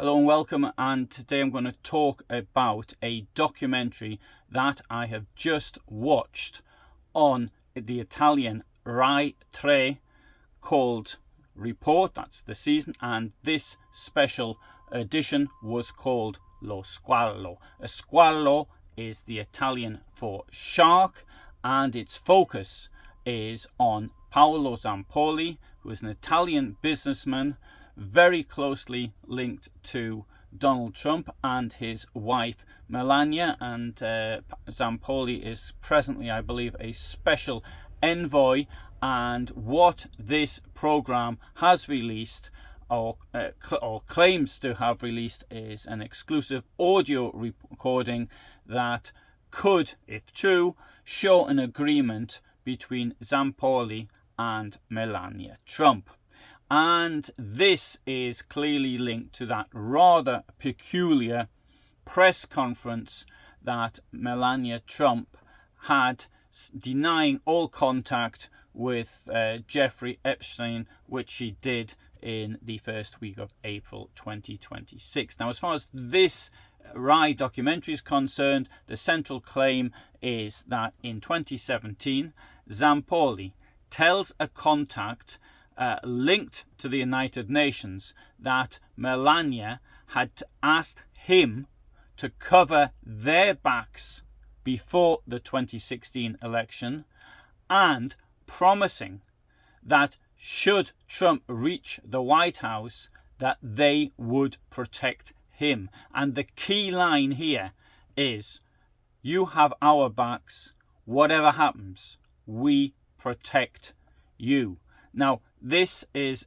Hello and welcome, and today I'm going to talk about a documentary that I have just watched on the Italian RAI3 called Report. That's the season, and this special edition was called Lo Squalo. A squalo is the Italian for shark, and its focus is on Paolo Zampolli, who is an Italian businessman very closely linked to Donald Trump and his wife Melania, and Zampolli is presently, I believe, a special envoy. And what this program has released or claims to have released is an exclusive audio recording that could, if true, show an agreement between Zampolli and Melania Trump. And this is clearly linked to that rather peculiar press conference that Melania Trump had denying all contact with Jeffrey Epstein, which she did in the first week of April 2026. Now, as far as this RAI documentary is concerned, the central claim is that in 2017, Zampolli tells a contact linked to the United Nations that Melania had asked him to cover their backs before the 2016 election, and promising that should Trump reach the White House, that they would protect him. And the key line here is, you have our backs, whatever happens, we protect you. Now, this is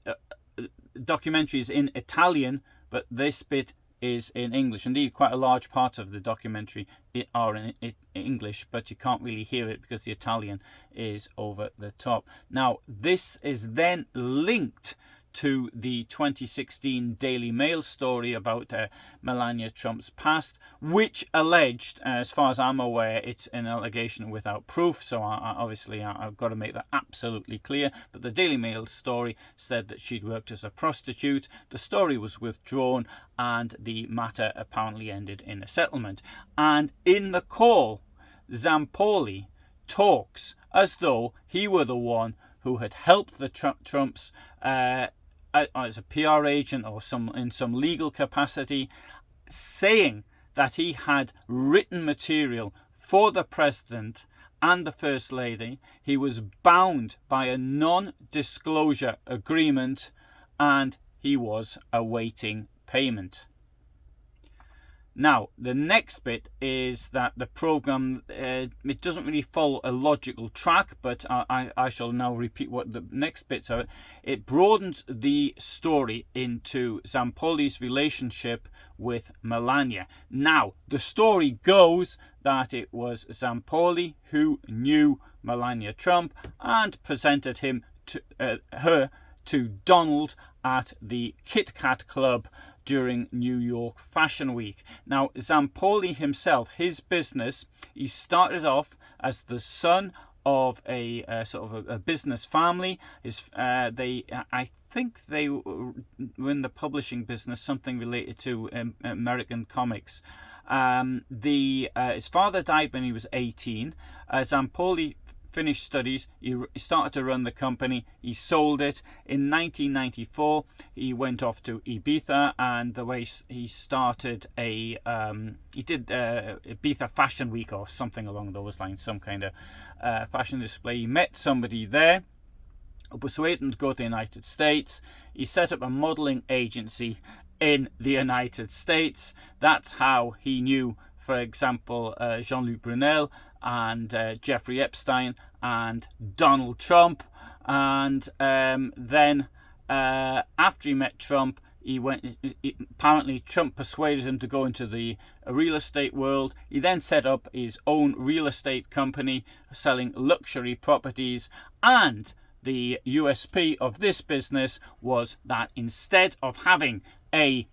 documentary is in Italian, but this bit is in English. Indeed, quite a large part of the documentary are in English, but you can't really hear it because the Italian is over the top. Now, this is then linked to the 2016 Daily Mail story about Melania Trump's past, which alleged, as far as I'm aware, it's an allegation without proof, so I've got to make that absolutely clear. But the Daily Mail story said that she'd worked as a prostitute. The story was withdrawn, and the matter apparently ended in a settlement. And in the call, Zampolli talks as though he were the one who had helped the Trumps as a PR agent or in some legal capacity, saying that he had written material for the president and the first lady. He was bound by a non-disclosure agreement, and he was awaiting payment. Now, the next bit is that the program, it doesn't really follow a logical track, but I shall now repeat what the next bits are. It broadens the story into Zampoli's relationship with Melania. Now, the story goes that it was Zampolli who knew Melania Trump and presented her to Donald at the Kit Kat Club during New York Fashion Week. Now, Zampolli himself, his business, he started off as the son of a sort of a business family. I think they were in the publishing business, something related to American comics. His father died when he was 18. Zampolli finished studies, he started to run the company, he sold it. In 1994, he went off to Ibiza, and the way he started he did Ibiza Fashion Week or something along those lines, some kind of fashion display. He met somebody there who persuaded him to go to the United States. He set up a modeling agency in the United States. That's how he knew, for example, Jean-Luc Brunel and Jeffrey Epstein and Donald Trump. And then after he met Trump, apparently Trump persuaded him to go into the real estate world. He then set up his own real estate company selling luxury properties, and the USP of this business was that instead of having an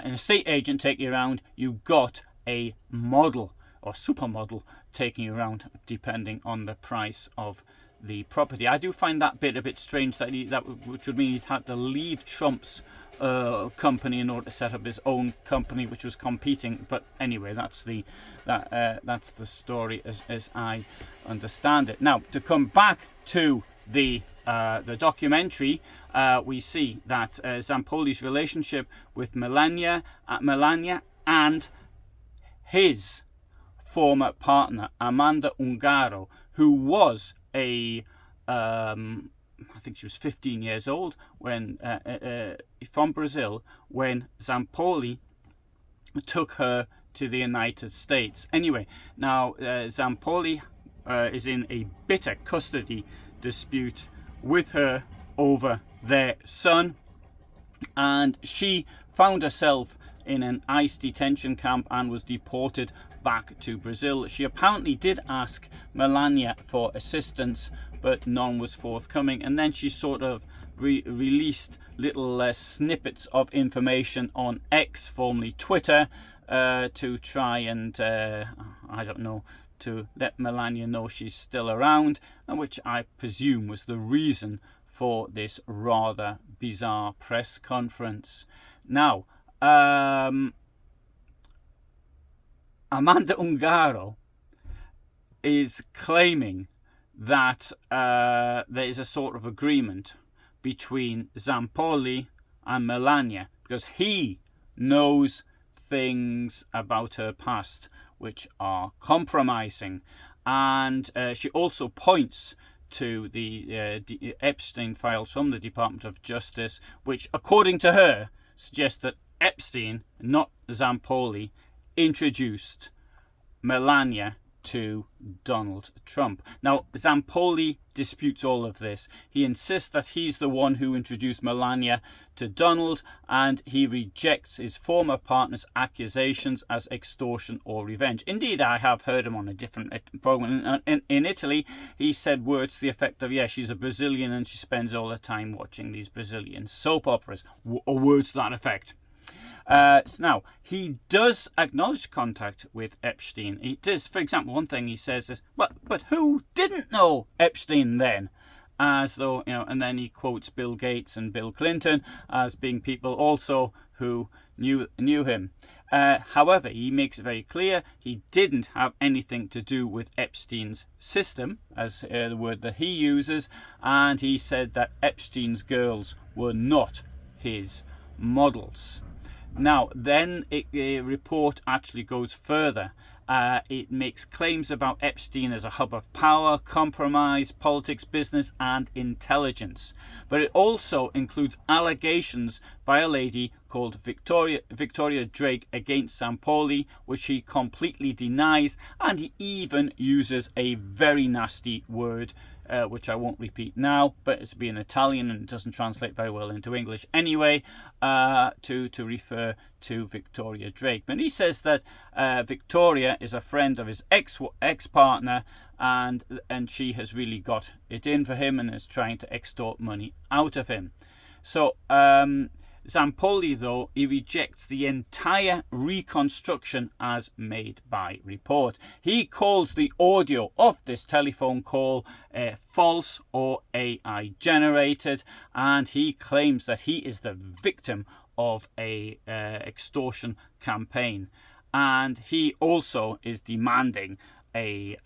estate agent take you around, you got a model or supermodel taking you around, depending on the price of the property. I do find that bit a bit strange, which would mean he'd had to leave Trump's company in order to set up his own company, which was competing. But anyway, that's the story as I understand it. Now, to come back to the documentary, we see that Zampoli's relationship with Melania and his former partner Amanda Ungaro, who was I think she was 15 years old when from Brazil when Zampoli took her to the United States. Anyway, now Zampoli is in a bitter custody dispute with her over their son, and she found herself in an ICE detention camp and was deported back to Brazil. She apparently did ask Melania for assistance, but none was forthcoming, and then she sort of released little snippets of information on X, formerly Twitter, to try and I don't know, to let Melania know she's still around, and which I presume was the reason for this rather bizarre press conference. Now, Amanda Ungaro is claiming that there is a sort of agreement between Zampoli and Melania, because he knows things about her past which are compromising, and she also points to the Epstein files from the Department of Justice, which, according to her, suggest that Epstein, not Zampoli, introduced Melania to Donald Trump. Now, Zampoli disputes all of this. He insists that he's the one who introduced Melania to Donald, and he rejects his former partner's accusations as extortion or revenge. Indeed, I have heard him on a different program in Italy. He said words to the effect of, yeah, she's a Brazilian and she spends all her time watching these Brazilian soap operas, or words to that effect. Now, he does acknowledge contact with Epstein. He does, for example, one thing he says is, but who didn't know Epstein then? As though, and then he quotes Bill Gates and Bill Clinton as being people also who knew him. However, he makes it very clear he didn't have anything to do with Epstein's system, as the word that he uses, and he said that Epstein's girls were not his models. Now, then a report actually goes further. It makes claims about Epstein as a hub of power, compromise, politics, business, and intelligence. But it also includes allegations by a lady called Victoria Drake against Zampoli, which he completely denies, and he even uses a very nasty word, which I won't repeat now, but it's being Italian and it doesn't translate very well into English anyway, to refer to Victoria Drake. But he says that Victoria is a friend of his ex-partner, and she has really got it in for him and is trying to extort money out of him. So Zampoli, though, he rejects the entire reconstruction as made by report. He calls the audio of this telephone call false or AI generated, and he claims that he is the victim of a extortion campaign, and he also is demanding a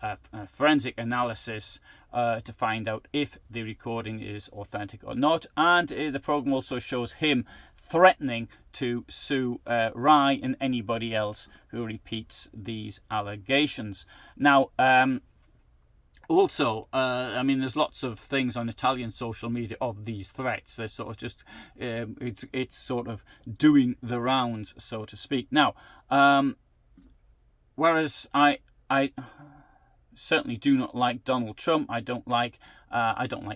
forensic analysis to find out if the recording is authentic or not. And the program also shows him threatening to sue RAI and anybody else who repeats these allegations. Now, also, there's lots of things on Italian social media of these threats. They're sort of just, it's sort of doing the rounds, so to speak. Now, whereas I certainly do not like Donald Trump. I don't like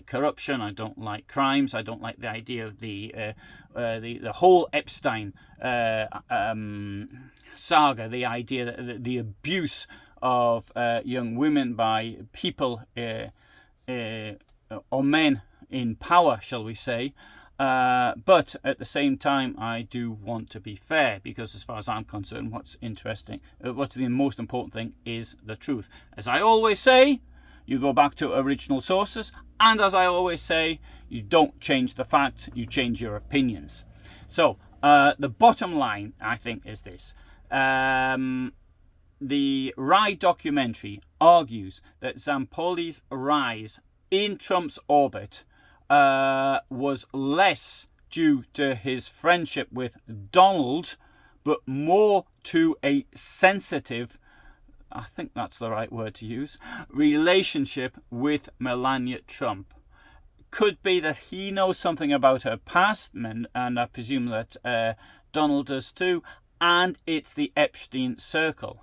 corruption. I don't like crimes. I don't like the idea of the whole Epstein saga. The idea that the abuse of young women by people or men in power, shall we say. But at the same time, I do want to be fair, because as far as I'm concerned, what's the most important thing is the truth. As I always say, you go back to original sources, and as I always say, you don't change the facts, you change your opinions. So the bottom line, I think, is this. The RAI documentary argues that Zampoli's rise in Trump's orbit was less due to his friendship with Donald, but more to a sensitive, I think that's the right word to use, relationship with Melania Trump. Could be that he knows something about her past, and I presume that Donald does too, and it's the Epstein circle.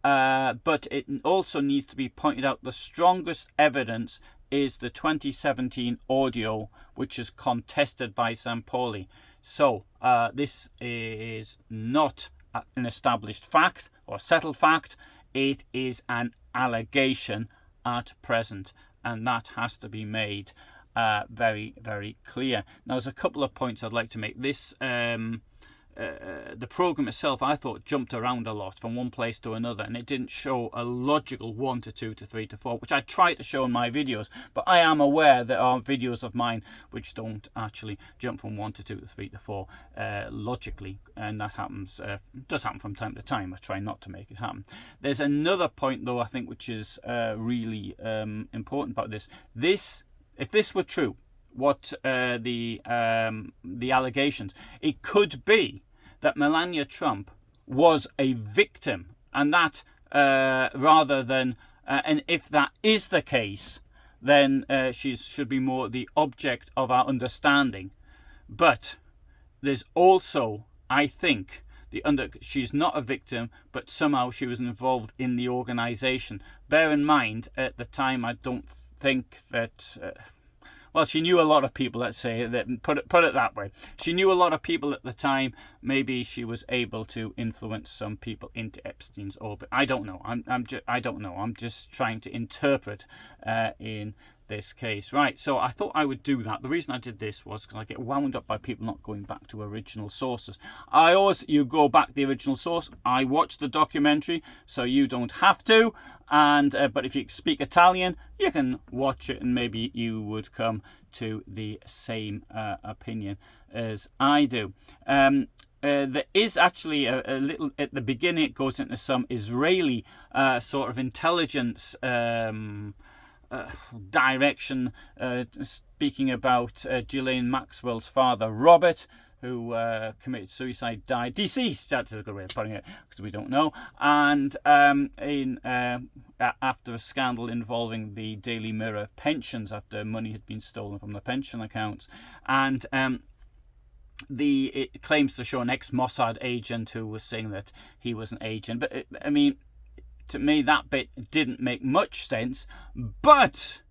But it also needs to be pointed out the strongest evidence is the 2017 audio, which is contested by Zampoli. So this is not an established fact or settled fact. It is an allegation at present, and that has to be made very, very clear. Now, there's a couple of points I'd like to make. This the program itself, I thought, jumped around a lot from one place to another, and it didn't show a logical 1 to 2 to 3 to 4, which I try to show in my videos. But I am aware there are videos of mine which don't actually jump from 1 to 2 to 3 to 4 logically, and that happens does happen from time to time. I try not to make it happen. There's another point, though, I think, which is really important about this. If this were true, what the allegations, it could be that Melania Trump was a victim, and that rather than and if that is the case, then she should be more the object of our understanding. But there's also, I think, she's not a victim, but somehow she was involved in the organization. Bear in mind, at the time, I don't think that well, she knew a lot of people, let's say, that put it that way. She knew a lot of people at the time. Maybe she was able to influence some people into Epstein's orbit. I don't know. I don't know. I'm just trying to interpret in this case. Right, so I thought I would do that. The reason I did this was because I get wound up by people not going back to original sources. You go back to the original source. I watched the documentary, so you don't have to. And but if you speak Italian, you can watch it, and maybe you would come to the same opinion as I do. There is actually a little at the beginning. It goes into some Israeli sort of intelligence direction, speaking about Ghislaine Maxwell's father, Robert, who committed suicide, died, deceased. That's a good way of putting it, because we don't know. And after a scandal involving the Daily Mirror pensions, after money had been stolen from the pension accounts, and it claims to show an ex-Mossad agent who was saying that he was an agent. But I mean, to me, that bit didn't make much sense. But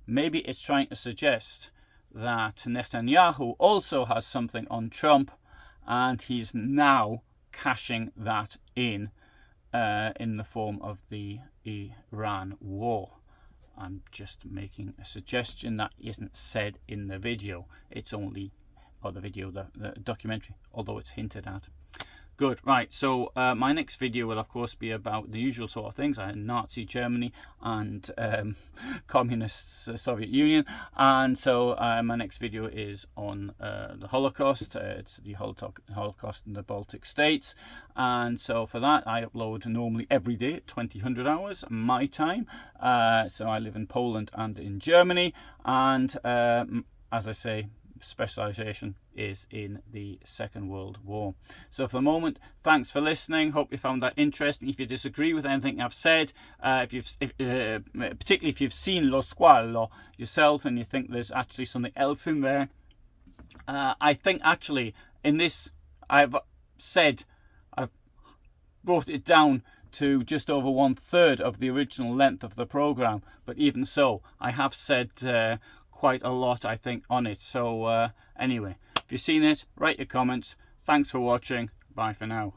maybe it's trying to suggest that Netanyahu also has something on Trump, and he's now cashing that in the form of the Iran war. I'm just making a suggestion that isn't said in the video. It's only, the documentary, although it's hinted at. Good, right, so my next video will of course be about the usual sort of things, Nazi Germany and communist Soviet Union. And so my next video is on the Holocaust. It's the Holocaust in the Baltic States. And so for that, I upload normally every day at 2000 hours my time. So I live in Poland and in Germany, and as I say, specialization is in the Second World War. So for the moment, thanks for listening. Hope you found that interesting. If you disagree with anything I've said, particularly if you've seen Lo Squalo yourself and you think there's actually something else in there, I think actually in this I've brought it down to just over 1/3 of the original length of the program. But even so, I have said quite a lot, I think, on it. So anyway, if you've seen it, write your comments. Thanks for watching. Bye for now.